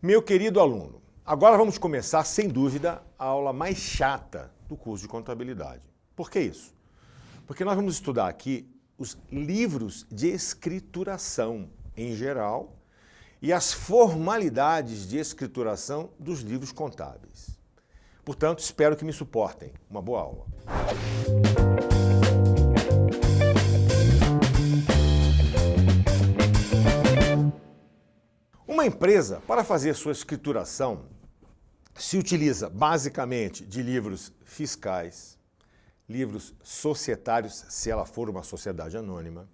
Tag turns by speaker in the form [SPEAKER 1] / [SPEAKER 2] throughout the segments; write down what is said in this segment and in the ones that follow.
[SPEAKER 1] Meu querido aluno, agora vamos começar, sem dúvida, a aula mais chata do curso de contabilidade. Por que isso? Porque nós vamos estudar aqui os livros de escrituração em geral e as formalidades de escrituração dos livros contábeis. Portanto, espero que me suportem. Uma boa aula. Uma empresa, para fazer sua escrituração, se utiliza basicamente de livros fiscais, livros societários, se ela for uma sociedade anônima,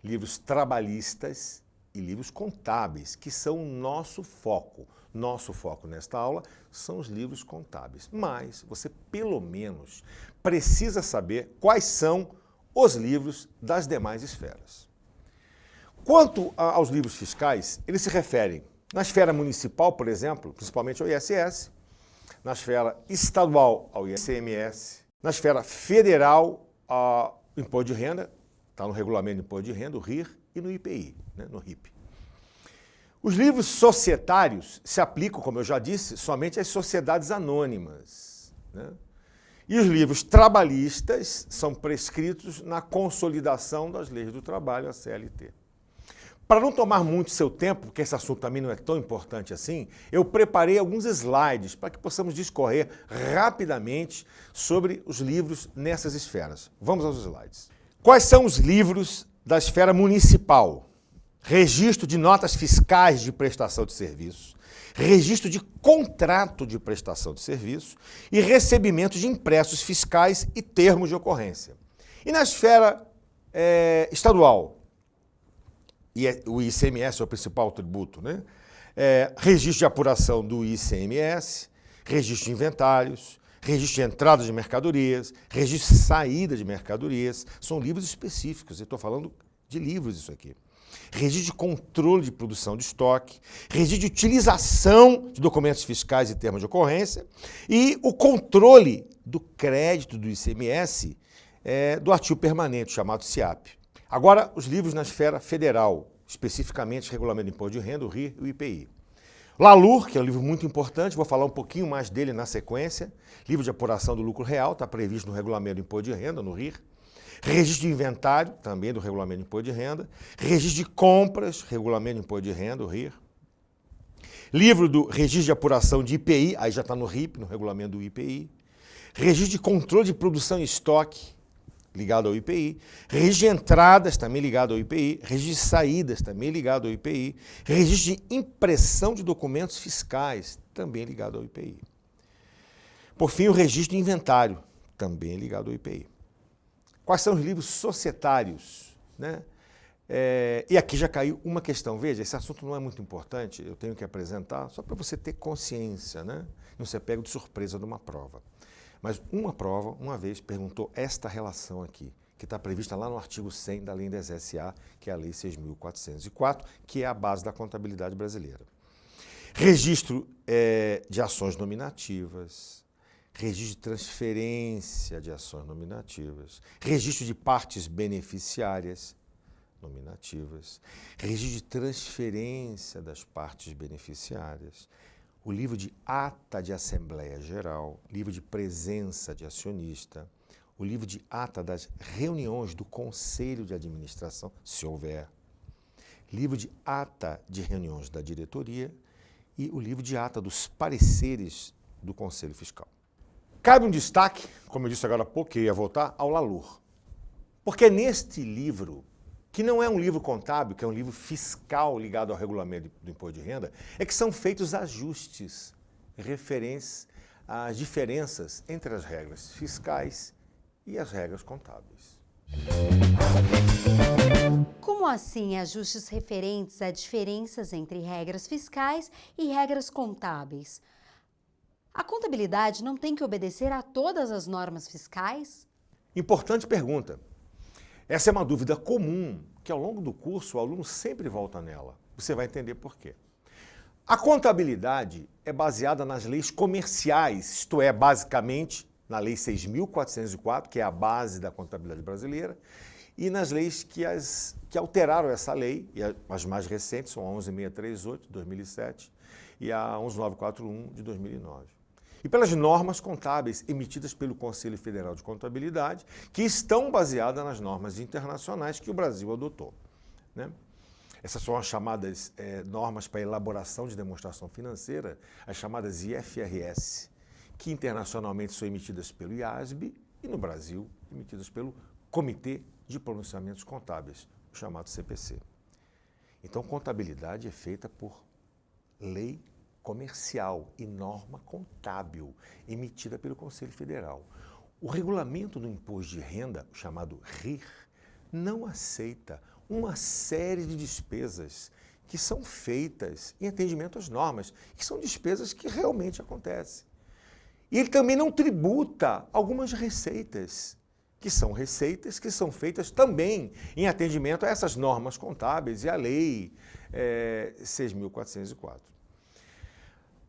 [SPEAKER 1] livros trabalhistas e livros contábeis, que são o nosso foco. Nosso foco nesta aula são os livros contábeis. Mas você, pelo menos, precisa saber quais são os livros das demais esferas. Quanto aos livros fiscais, eles se referem na esfera municipal, por exemplo, principalmente ao ISS, na esfera estadual ao ICMS, na esfera federal ao Imposto de Renda, está no Regulamento de Imposto de Renda, o RIR, e no IPI, no RIP. Os livros societários se aplicam, como eu já disse, somente às sociedades anônimas. E os livros trabalhistas são prescritos na consolidação das leis do trabalho, a CLT. Para não tomar muito seu tempo, porque esse assunto também não é tão importante assim, eu preparei alguns slides para que possamos discorrer rapidamente sobre os livros nessas esferas. Vamos aos slides. Quais são os livros da esfera municipal? Registro de notas fiscais de prestação de serviços, registro de contrato de prestação de serviço e recebimento de impressos fiscais e termos de ocorrência. E na esfera estadual? O ICMS é o principal tributo, registro de apuração do ICMS, registro de inventários, registro de entrada de mercadorias, registro de saída de mercadorias. São livros específicos, eu estou falando de livros isso aqui. Registro de controle de produção de estoque, registro de utilização de documentos fiscais e termos de ocorrência e o controle do crédito do ICMS do artigo permanente, chamado SIAP. Agora, os livros na esfera federal, especificamente Regulamento de Imposto de Renda, o RIR e o IPI. LALUR, que é um livro muito importante, vou falar um pouquinho mais dele na sequência. Livro de apuração do lucro real, está previsto no Regulamento de Imposto de Renda, no RIR. Registro de inventário, também do Regulamento de Imposto de Renda. Registro de compras, Regulamento de Imposto de Renda, o RIR. Livro do Registro de apuração de IPI, aí já está no RIP, no Regulamento do IPI. Registro de controle de produção e estoque, ligado ao IPI, registro de entradas, também ligado ao IPI, registro de saídas, também ligado ao IPI, registro de impressão de documentos fiscais, também ligado ao IPI. Por fim, o registro de inventário, também ligado ao IPI. Quais são os livros societários? E aqui já caiu uma questão. Veja, esse assunto não é muito importante, eu tenho que apresentar só para você ter consciência, não ser pego de surpresa numa prova. Mas uma prova, uma vez, perguntou esta relação aqui, que está prevista lá no artigo 100 da Lei das SA, que é a Lei 6.404, que é a base da contabilidade brasileira. Registro de ações nominativas, registro de transferência de ações nominativas, registro de partes beneficiárias nominativas, registro de transferência das partes beneficiárias, o livro de ata de Assembleia Geral, livro de presença de acionista, o livro de ata das reuniões do Conselho de Administração, se houver, livro de ata de reuniões da diretoria e o livro de ata dos pareceres do Conselho Fiscal. Cabe um destaque, como eu disse agora há pouco, que eu ia voltar, ao LALUR. Porque neste livro, que não é um livro contábil, que é um livro fiscal ligado ao Regulamento do Imposto de Renda, é que são feitos ajustes referentes às diferenças entre as regras fiscais e as regras contábeis.
[SPEAKER 2] Como assim ajustes referentes a diferenças entre regras fiscais e regras contábeis? A contabilidade não tem que obedecer a todas as normas fiscais?
[SPEAKER 1] Importante pergunta. Essa é uma dúvida comum, que ao longo do curso o aluno sempre volta nela. Você vai entender por quê. A contabilidade é baseada nas leis comerciais, isto é, basicamente, na Lei 6.404, que é a base da contabilidade brasileira, e nas leis que alteraram essa lei, e as mais recentes são a 11.638, de 2007, e a 11941 de 2009. E pelas normas contábeis emitidas pelo Conselho Federal de Contabilidade, que estão baseadas nas normas internacionais que o Brasil adotou, né? Essas são as chamadas normas para elaboração de demonstração financeira, as chamadas IFRS, que internacionalmente são emitidas pelo IASB e no Brasil emitidas pelo Comitê de Pronunciamentos Contábeis, o chamado CPC. Então, contabilidade é feita por lei comercial e norma contábil emitida pelo Conselho Federal. O regulamento do imposto de renda, chamado RIR, não aceita uma série de despesas que são feitas em atendimento às normas, que são despesas que realmente acontecem. E ele também não tributa algumas receitas que são feitas também em atendimento a essas normas contábeis e a Lei 6.404.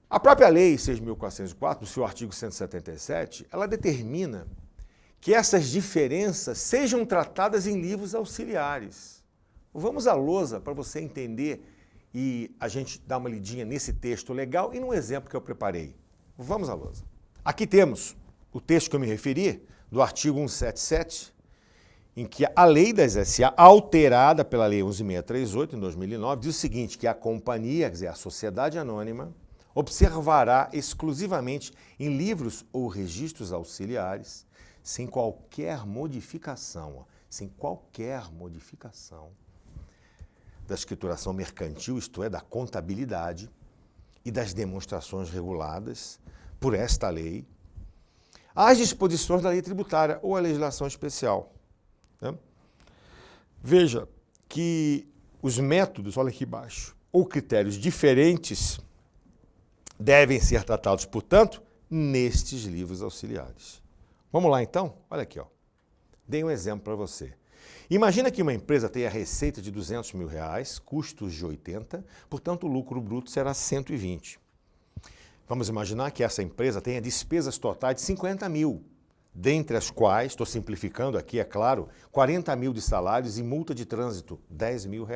[SPEAKER 1] A própria Lei 6.404, no seu artigo 177, ela determina que essas diferenças sejam tratadas em livros auxiliares. Vamos à lousa para você entender e a gente dar uma lidinha nesse texto legal e num exemplo que eu preparei. Vamos à lousa. Aqui temos o texto que eu me referi, do artigo 177, em que a lei das SA, alterada pela Lei 11.638, em 2009, diz o seguinte, que a companhia, quer dizer, a sociedade anônima, observará exclusivamente em livros ou registros auxiliares, sem qualquer modificação, da escrituração mercantil, isto é, da contabilidade e das demonstrações reguladas por esta lei, as disposições da lei tributária ou a legislação especial, né? Veja que os métodos, olha aqui embaixo, ou critérios diferentes devem ser tratados, portanto, nestes livros auxiliares. Vamos lá então? Olha aqui, ó. Dei um exemplo para você. Imagina que uma empresa tenha receita de R$200 mil, custos de 80, portanto o lucro bruto será 120. Vamos imaginar que essa empresa tenha despesas totais de 50 mil, dentre as quais, estou simplificando aqui, é claro, 40 mil de salários e multa de trânsito, R$10 mil.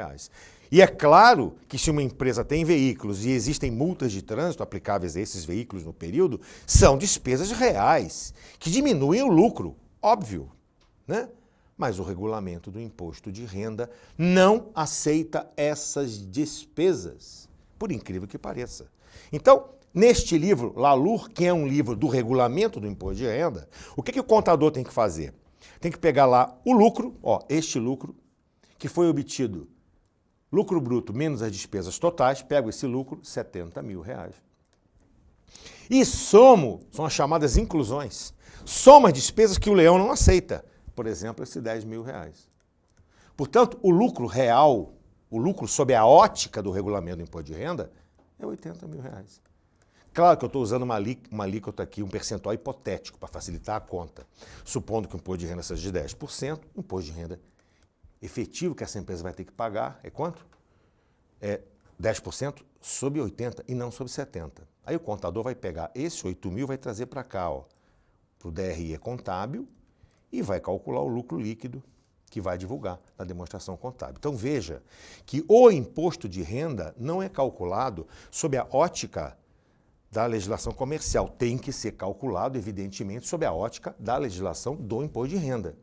[SPEAKER 1] E é claro que se uma empresa tem veículos e existem multas de trânsito aplicáveis a esses veículos no período, são despesas reais, que diminuem o lucro, óbvio, né? Mas o regulamento do imposto de renda não aceita essas despesas, por incrível que pareça. Então, neste livro, LALUR, que é um livro do regulamento do imposto de renda, o que o contador tem que fazer? Tem que pegar lá o lucro, ó, este lucro, que foi obtido, lucro bruto menos as despesas totais, pego esse lucro, R$70 mil. E somo, são as chamadas inclusões, soma as despesas que o leão não aceita. Por exemplo, esse R$10 mil. Portanto, o lucro real, o lucro sob a ótica do regulamento do imposto de renda, é R$80 mil. Claro que eu estou usando uma alíquota aqui, um percentual hipotético, para facilitar a conta. Supondo que o imposto de renda seja de 10%, o imposto de renda efetivo que essa empresa vai ter que pagar é quanto? É 10% sobre 80% e não sobre 70%. Aí o contador vai pegar esse 8 mil e vai trazer para cá, para o DRE contábil, e vai calcular o lucro líquido que vai divulgar na demonstração contábil. Então veja que o imposto de renda não é calculado sob a ótica da legislação comercial, tem que ser calculado, evidentemente, sob a ótica da legislação do imposto de renda.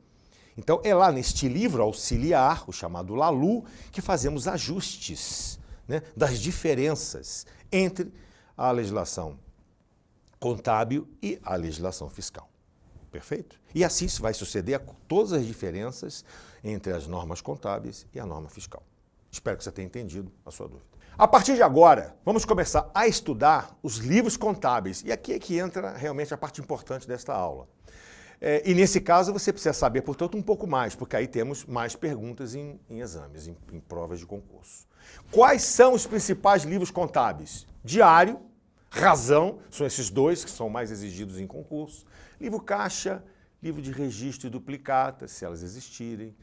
[SPEAKER 1] Então é lá neste livro auxiliar, o chamado LALU, que fazemos ajustes, né, das diferenças entre a legislação contábil e a legislação fiscal. Perfeito? E assim vai suceder a todas as diferenças entre as normas contábeis e a norma fiscal. Espero que você tenha entendido a sua dúvida. A partir de agora, vamos começar a estudar os livros contábeis. E aqui é que entra realmente a parte importante desta aula. E nesse caso você precisa saber, portanto, um pouco mais, porque aí temos mais perguntas em exames, em provas de concurso. Quais são os principais livros contábeis? Diário, razão, são esses dois que são mais exigidos em concurso. Livro caixa, livro de registro e duplicata, se elas existirem,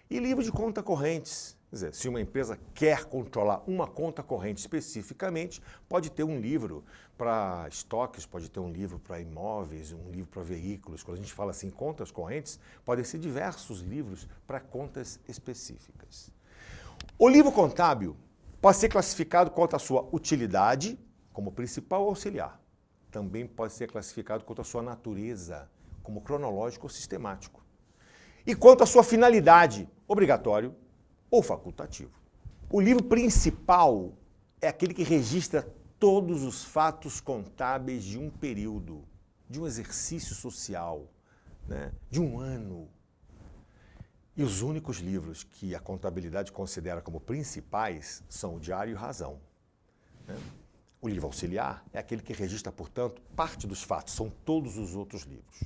[SPEAKER 1] e livro de conta correntes. Quer dizer, se uma empresa quer controlar uma conta corrente especificamente, pode ter um livro para estoques, pode ter um livro para imóveis, um livro para veículos. Quando a gente fala assim, contas correntes, podem ser diversos livros para contas específicas. O livro contábil pode ser classificado quanto à sua utilidade, como principal ou auxiliar. Também pode ser classificado quanto à sua natureza, como cronológico ou sistemático. E quanto à sua finalidade, obrigatório ou facultativo. O livro principal é aquele que registra todos os fatos contábeis de um período, de um exercício social, né, de um ano. E os únicos livros que a contabilidade considera como principais são o Diário e Razão, né? O livro auxiliar é aquele que registra, portanto, parte dos fatos, são todos os outros livros.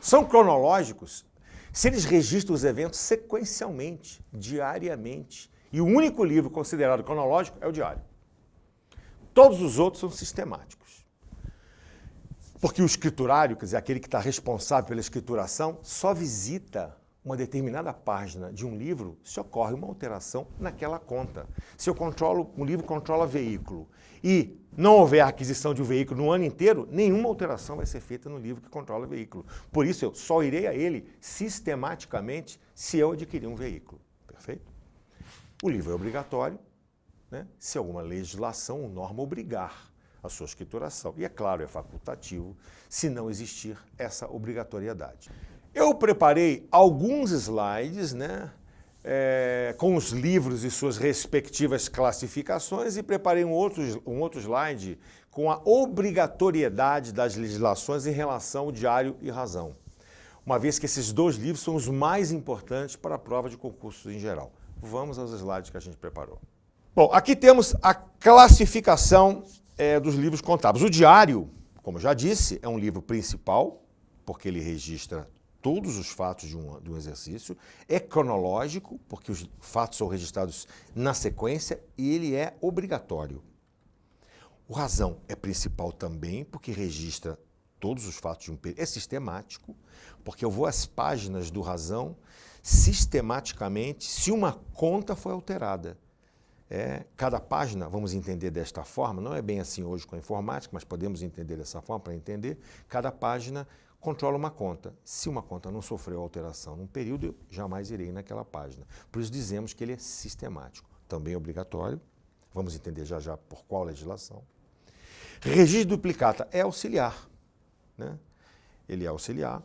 [SPEAKER 1] São cronológicos se eles registram os eventos sequencialmente, diariamente. E o único livro considerado cronológico é o diário. Todos os outros são sistemáticos. Porque o escriturário, quer dizer, aquele que está responsável pela escrituração, só visita uma determinada página de um livro se ocorre uma alteração naquela conta. Se eu controlo, um livro controla veículo e não houver aquisição de um veículo no ano inteiro, nenhuma alteração vai ser feita no livro que controla veículo. Por isso, eu só irei a ele sistematicamente se eu adquirir um veículo. Perfeito? O livro é obrigatório, né, se alguma legislação ou norma obrigar a sua escrituração. E, é claro, é facultativo se não existir essa obrigatoriedade. Eu preparei alguns slides, né, com os livros e suas respectivas classificações e preparei um outro slide com a obrigatoriedade das legislações em relação ao Diário e Razão, uma vez que esses dois livros são os mais importantes para a prova de concursos em geral. Vamos aos slides que a gente preparou. Bom, aqui temos a classificação dos livros contábeis. O Diário, como já disse, é um livro principal, porque ele registra todos os fatos de um exercício, é cronológico, porque os fatos são registrados na sequência, e ele é obrigatório. O Razão é principal também, porque registra todos os fatos de um período. É sistemático, porque eu vou às páginas do Razão sistematicamente se uma conta foi alterada. Cada página, vamos entender desta forma, não é bem assim hoje com a informática, mas podemos entender dessa forma para entender, cada página controla uma conta. Se uma conta não sofreu alteração num período, eu jamais irei naquela página. Por isso dizemos que ele é sistemático. Também é obrigatório. Vamos entender já já por qual legislação. Registro de duplicata é auxiliar, né? Ele é auxiliar.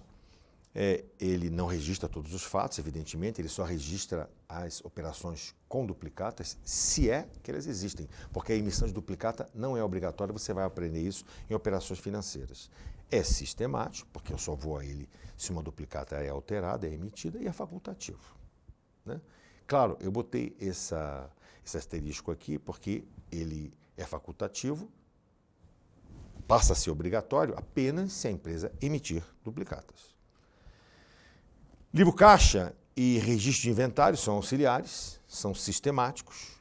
[SPEAKER 1] Ele não registra todos os fatos, evidentemente, ele só registra as operações com duplicatas, se é que elas existem. Porque a emissão de duplicata não é obrigatória, você vai aprender isso em operações financeiras. É sistemático, porque eu só vou a ele se uma duplicata é alterada, é emitida, e é facultativo, né? Claro, eu botei esse asterisco aqui porque ele é facultativo, passa a ser obrigatório apenas se a empresa emitir duplicatas. Livro caixa e registro de inventário são auxiliares, são sistemáticos.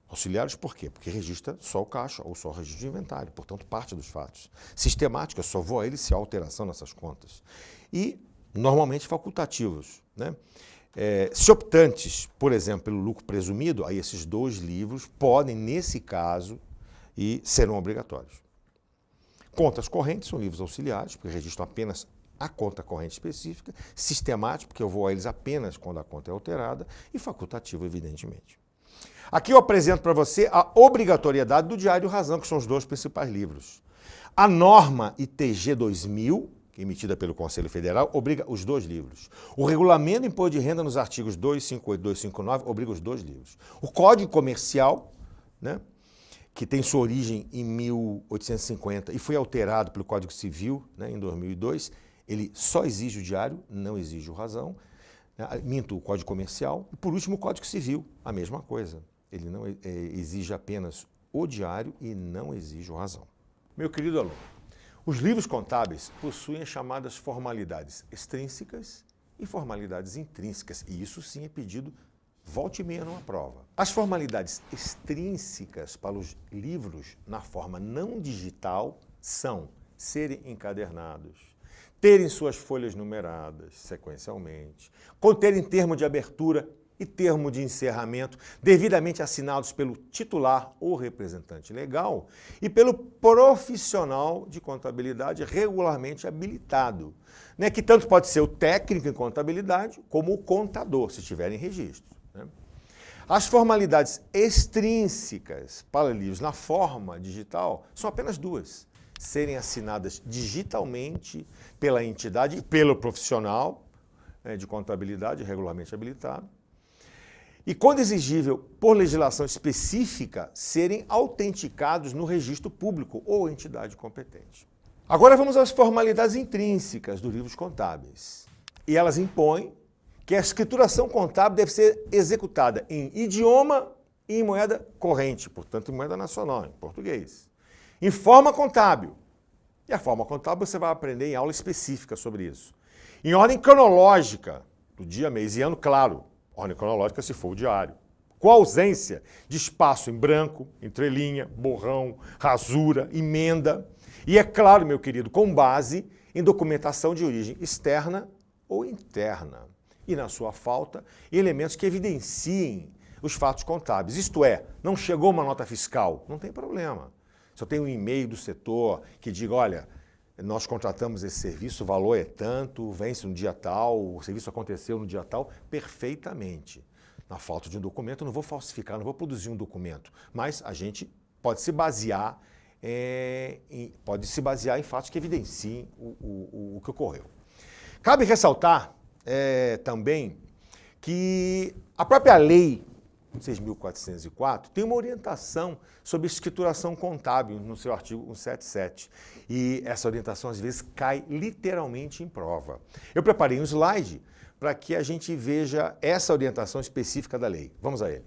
[SPEAKER 1] Auxiliares por quê? Porque registra só o caixa ou só o registro de inventário, portanto, parte dos fatos. Sistemático, eu só vou a ele se há alteração nessas contas. E, normalmente, facultativos, né? Se optantes, por exemplo, pelo lucro presumido, aí esses dois livros podem, nesse caso, e serão obrigatórios. Contas correntes são livros auxiliares, porque registram apenas a conta corrente específica, sistemático, porque eu vou a eles apenas quando a conta é alterada, e facultativo, evidentemente. Aqui eu apresento para você a obrigatoriedade do Diário e Razão, que são os dois principais livros. A norma ITG 2000, emitida pelo Conselho Federal, obriga os dois livros. O Regulamento do Imposto de Renda, nos artigos 258 e 259, obriga os dois livros. O Código Comercial, né, que tem sua origem em 1850 e foi alterado pelo Código Civil, né, em 2002, ele só exige o Diário, não exige o Razão. Minto, o Código Comercial. E, por último, o Código Civil, a mesma coisa. Ele não exige apenas o Diário e não exige o Razão. Meu querido aluno, os livros contábeis possuem as chamadas formalidades extrínsecas e formalidades intrínsecas. E isso sim é pedido volte e meia numa prova. As formalidades extrínsecas para os livros na forma não digital são serem encadernados, terem suas folhas numeradas sequencialmente, conterem termo de abertura e termo de encerramento devidamente assinados pelo titular ou representante legal e pelo profissional de contabilidade regularmente habilitado, né, que tanto pode ser o técnico em contabilidade como o contador, se tiverem registro, né? As formalidades extrínsecas para livros na forma digital são apenas duas. Serem assinadas digitalmente pela entidade e pelo profissional de contabilidade regularmente habilitado. E, quando exigível por legislação específica, serem autenticados no registro público ou entidade competente. Agora vamos às formalidades intrínsecas dos livros contábeis. E elas impõem que a escrituração contábil deve ser executada em idioma e em moeda corrente, portanto, em moeda nacional, em português. Em forma contábil. E a forma contábil você vai aprender em aula específica sobre isso. Em ordem cronológica, do dia, mês e ano, claro. Ordem cronológica se for o diário. Com ausência de espaço em branco, entrelinha, borrão, rasura, emenda. E é claro, meu querido, com base em documentação de origem externa ou interna. E, na sua falta, elementos que evidenciem os fatos contábeis. Isto é, não chegou uma nota fiscal, não tem problema. Se eu tenho um e-mail do setor que diga, olha, nós contratamos esse serviço, o valor é tanto, vence no dia tal, o serviço aconteceu no dia tal, perfeitamente. Na falta de um documento, eu não vou falsificar, não vou produzir um documento, mas a gente pode se basear em fatos que evidenciem o que ocorreu. Cabe ressaltar também que a própria lei 6.404 tem uma orientação sobre escrituração contábil no seu artigo 177. E essa orientação, às vezes, cai literalmente em prova. Eu preparei um slide para que a gente veja essa orientação específica da lei. Vamos a ele.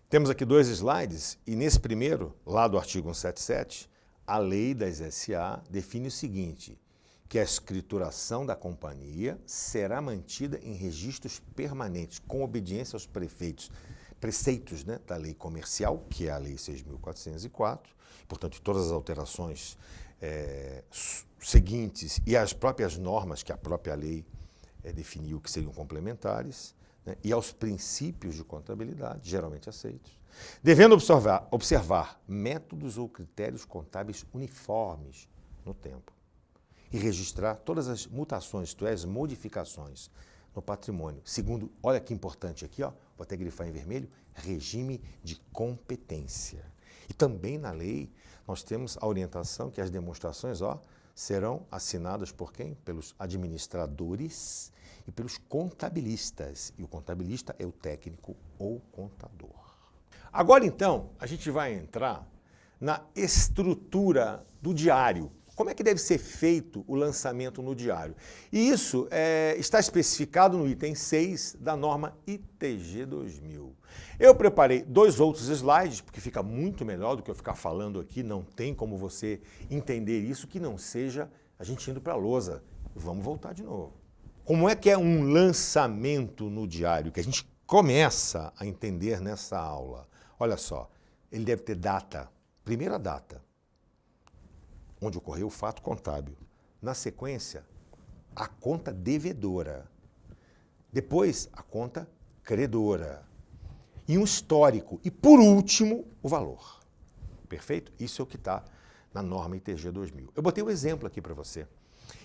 [SPEAKER 1] Temos aqui 2 slides e, nesse primeiro, lá do artigo 177, a lei das SA define o seguinte, que a escrituração da companhia será mantida em registros permanentes, com obediência aos preceitos, né, da lei comercial, que é a lei 6.404, portanto, todas as alterações seguintes e as próprias normas que a própria lei definiu que seriam complementares, né, e aos princípios de contabilidade, geralmente aceitos, devendo observar métodos ou critérios contábeis uniformes no tempo e registrar todas as mutações, isto é, as modificações no patrimônio, segundo, olha que importante aqui, ó, vou até grifar em vermelho, regime de competência. E também na lei nós temos a orientação que as demonstrações, ó, serão assinadas por quem? Pelos administradores e pelos contabilistas. E o contabilista é o técnico ou contador. Agora, então, a gente vai entrar na estrutura do diário. Como é que deve ser feito o lançamento no diário? E isso está especificado no item 6 da norma ITG 2000. Eu preparei 2 outros slides, porque fica muito melhor do que eu ficar falando aqui, não tem como você entender isso que não seja a gente indo para a lousa. Vamos voltar de novo. Como é que é um lançamento no diário, que a gente começa a entender nessa aula? Olha só, ele deve ter data, primeira data, onde ocorreu o fato contábil. Na sequência, a conta devedora. Depois, a conta credora. E um histórico. E, por último, o valor. Perfeito? Isso é o que está na norma ITG 2000. Eu botei um exemplo aqui para você.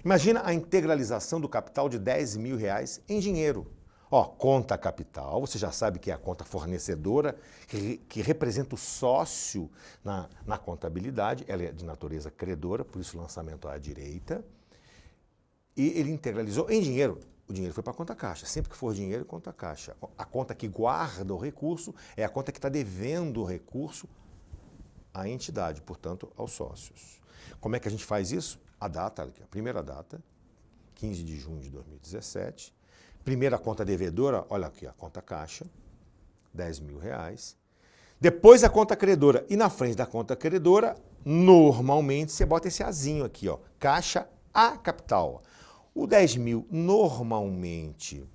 [SPEAKER 1] Imagina a integralização do capital de R$10.000 em dinheiro. Ó, conta capital, você já sabe que é a conta fornecedora, que representa o sócio na contabilidade, ela é de natureza credora, por isso o lançamento à direita. E ele integralizou em dinheiro. O dinheiro foi para a conta caixa. Sempre que for dinheiro, conta caixa. A conta que guarda o recurso é a conta que está devendo o recurso à entidade, portanto, aos sócios. Como é que a gente faz isso? A data, a primeira data, 15 de junho de 2017. Primeira conta devedora, olha aqui, a conta caixa, R$10.000. Depois a conta credora. E na frente da conta credora, normalmente, você bota esse azinho aqui, ó, caixa A capital. O 10.000, normalmente,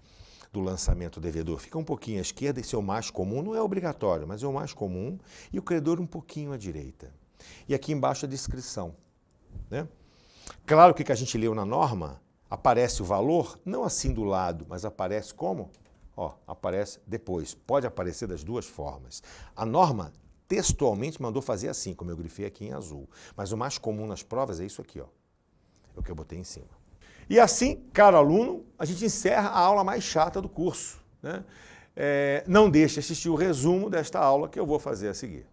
[SPEAKER 1] do lançamento devedor, fica um pouquinho à esquerda, esse é o mais comum, não é obrigatório, mas é o mais comum, e o credor um pouquinho à direita. E aqui embaixo a descrição, né? Claro que a gente leu na norma, aparece o valor, não assim do lado, mas aparece como? Ó, aparece depois. Pode aparecer das duas formas. A norma textualmente mandou fazer assim, como eu grifei aqui em azul. Mas o mais comum nas provas é isso aqui, ó. É o que eu botei em cima. E assim, caro aluno, a gente encerra a aula mais chata do curso, né? não deixe de assistir o resumo desta aula que eu vou fazer a seguir.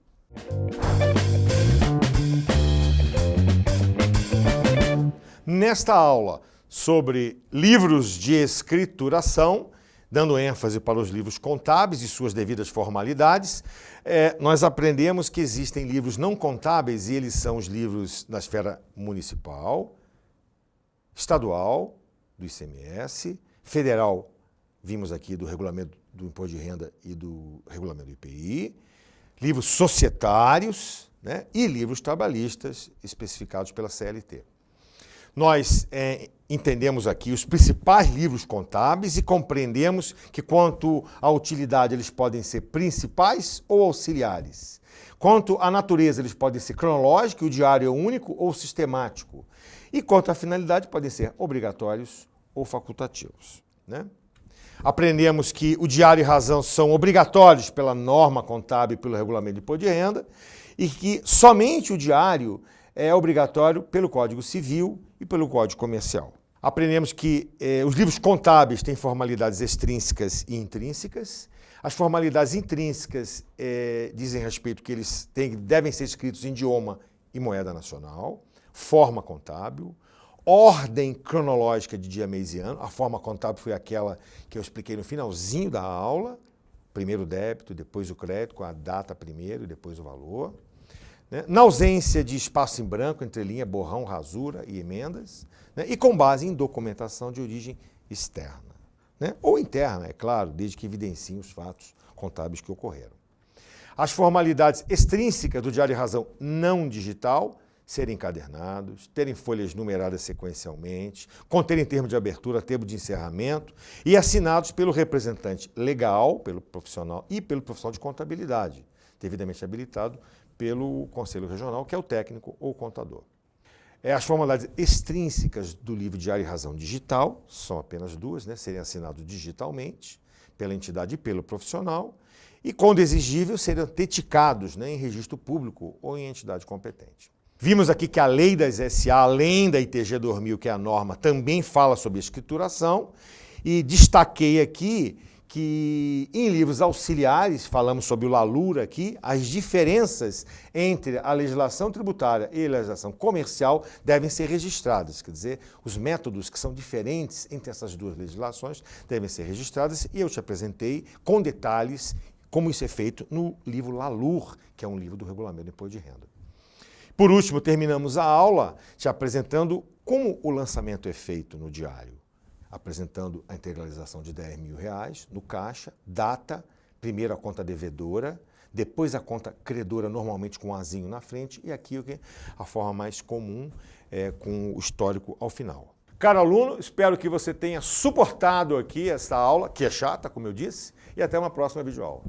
[SPEAKER 1] Nesta aula sobre livros de escrituração, dando ênfase para os livros contábeis e suas devidas formalidades, nós aprendemos que existem livros não contábeis e eles são os livros da esfera municipal, estadual, do ICMS, federal, vimos aqui do Regulamento do Imposto de Renda e do Regulamento do IPI, livros societários, né, e livros trabalhistas especificados pela CLT. Nós entendemos aqui os principais livros contábeis e compreendemos que, quanto à utilidade, eles podem ser principais ou auxiliares. Quanto à natureza, eles podem ser cronológicos, o diário é único ou sistemático. E quanto à finalidade, podem ser obrigatórios ou facultativos, né? Aprendemos que o diário e razão são obrigatórios pela norma contábil e pelo regulamento de imposto de renda e que somente o diário é obrigatório pelo Código Civil e pelo Código Comercial. Aprendemos que os livros contábeis têm formalidades extrínsecas e intrínsecas. As formalidades intrínsecas dizem respeito que eles devem ser escritos em idioma e moeda nacional, forma contábil, ordem cronológica de dia, mês e ano. A forma contábil foi aquela que eu expliquei no finalzinho da aula, primeiro o débito, depois o crédito, com a data primeiro e depois o valor. Na ausência de espaço em branco, entrelinha, borrão, rasura e emendas, né? E com base em documentação de origem externa, né? Ou interna, é claro, desde que evidenciem os fatos contábeis que ocorreram. As formalidades extrínsecas do diário e razão não digital, serem encadernados, terem folhas numeradas sequencialmente, conterem termo de abertura, termo de encerramento e assinados pelo representante legal, pelo profissional e pelo profissional de contabilidade, devidamente habilitado pelo Conselho Regional, que é o técnico ou contador. As formalidades extrínsecas do livro Diário e Razão Digital, são apenas duas, né? Serem assinados digitalmente pela entidade e pelo profissional, e, quando exigível, serem autenticados, né, em registro público ou em entidade competente. Vimos aqui que a lei das SA, além da ITG 2000, que é a norma, também fala sobre escrituração, e destaquei aqui que em livros auxiliares, falamos sobre o LALUR aqui, as diferenças entre a legislação tributária e a legislação comercial devem ser registradas, quer dizer, os métodos que são diferentes entre essas duas legislações devem ser registrados, e eu te apresentei com detalhes como isso é feito no livro LALUR, que é um livro do Regulamento do Imposto de Renda. Por último, terminamos a aula te apresentando como o lançamento é feito no diário, apresentando a integralização de R$ 10.000 no caixa, data, primeiro a conta devedora, depois a conta credora, normalmente com um azinho na frente, e aqui a forma mais comum com o histórico ao final. Caro aluno, espero que você tenha suportado aqui essa aula, que é chata, como eu disse, e até uma próxima videoaula.